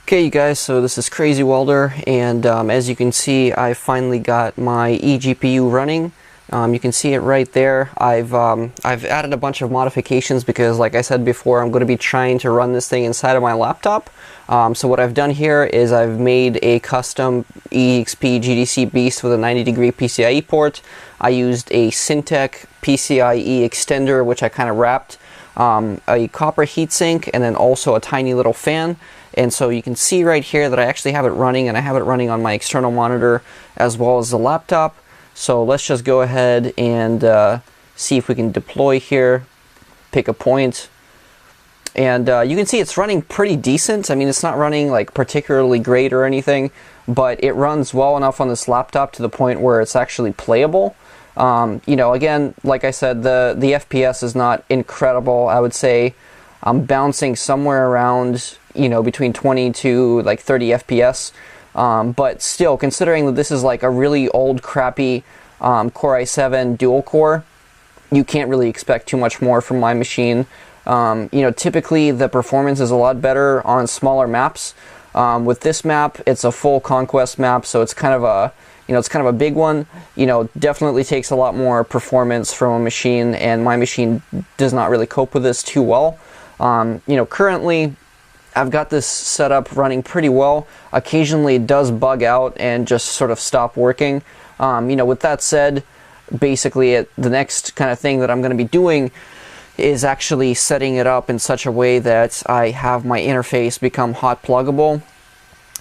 Okay, you guys, so this is Crazy Welder, and as you can see, I finally got my eGPU running. You can see it right there. I've added a bunch of modifications because, like I said before, I'm going to be trying to run this thing inside of my laptop. So what I've done here is I've made a custom EXP GDC Beast with a 90-degree PCIe port. I used a Syntec PCIe extender, which I kind of wrapped, a copper heatsink, and then also a tiny little fan. And so you can see right here that I actually have it running, and I have it running on my external monitor as well as the laptop. So let's just go ahead and see if we can deploy here, pick a point. And you can see it's running pretty decent. I mean, it's not running like particularly great or anything, but it runs well enough on this laptop to the point where it's actually playable. You know, again, like I said, the FPS is not incredible. I would say I'm bouncing somewhere around, you know, between 20 to like 30 FPS. But still, considering that this is like a really old, crappy Core i7 dual core, you can't really expect too much more from my machine. You know, typically the performance is a lot better on smaller maps. With this map, it's a full conquest map, so it's kind of a, you know, it's kind of a big one. You know, definitely takes a lot more performance from a machine, and my machine does not really cope with this too well. You know, currently I've got this setup running pretty well. Occasionally it does bug out and just sort of stop working. You know, with that said, basically the next kind of thing that I'm going to be doing is actually setting it up in such a way that I have my interface become hot pluggable,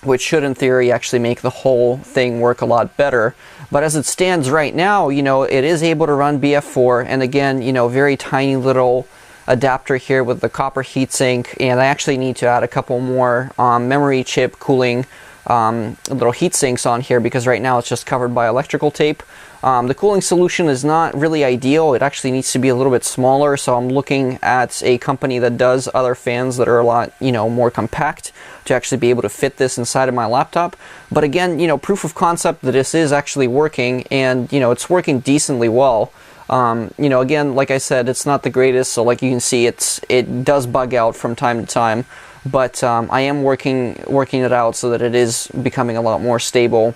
which should in theory actually make the whole thing work a lot better. But as it stands right now, you know, it is able to run BF4, and again, you know, very tiny little adapter here with the copper heatsink, and I actually need to add a couple more memory chip cooling little heat sinks on here because right now it's just covered by electrical tape. The cooling solution is not really ideal. It actually needs to be a little bit smaller, so I'm looking at a company that does other fans that are a lot, you know, more compact to actually be able to fit this inside of my laptop. But again, you know, proof of concept that this is actually working, and you know, it's working decently well. You know, again, like I said, it's not the greatest, so like you can see, it does bug out from time to time, but I am working it out so that it is becoming a lot more stable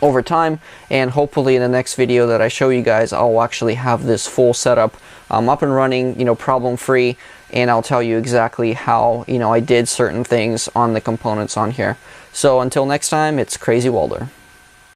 over time, and hopefully in the next video that I show you guys, I'll actually have this full setup up and running, you know, problem-free, and I'll tell you exactly how, you know, I did certain things on the components on here. So until next time, it's Crazy Welder.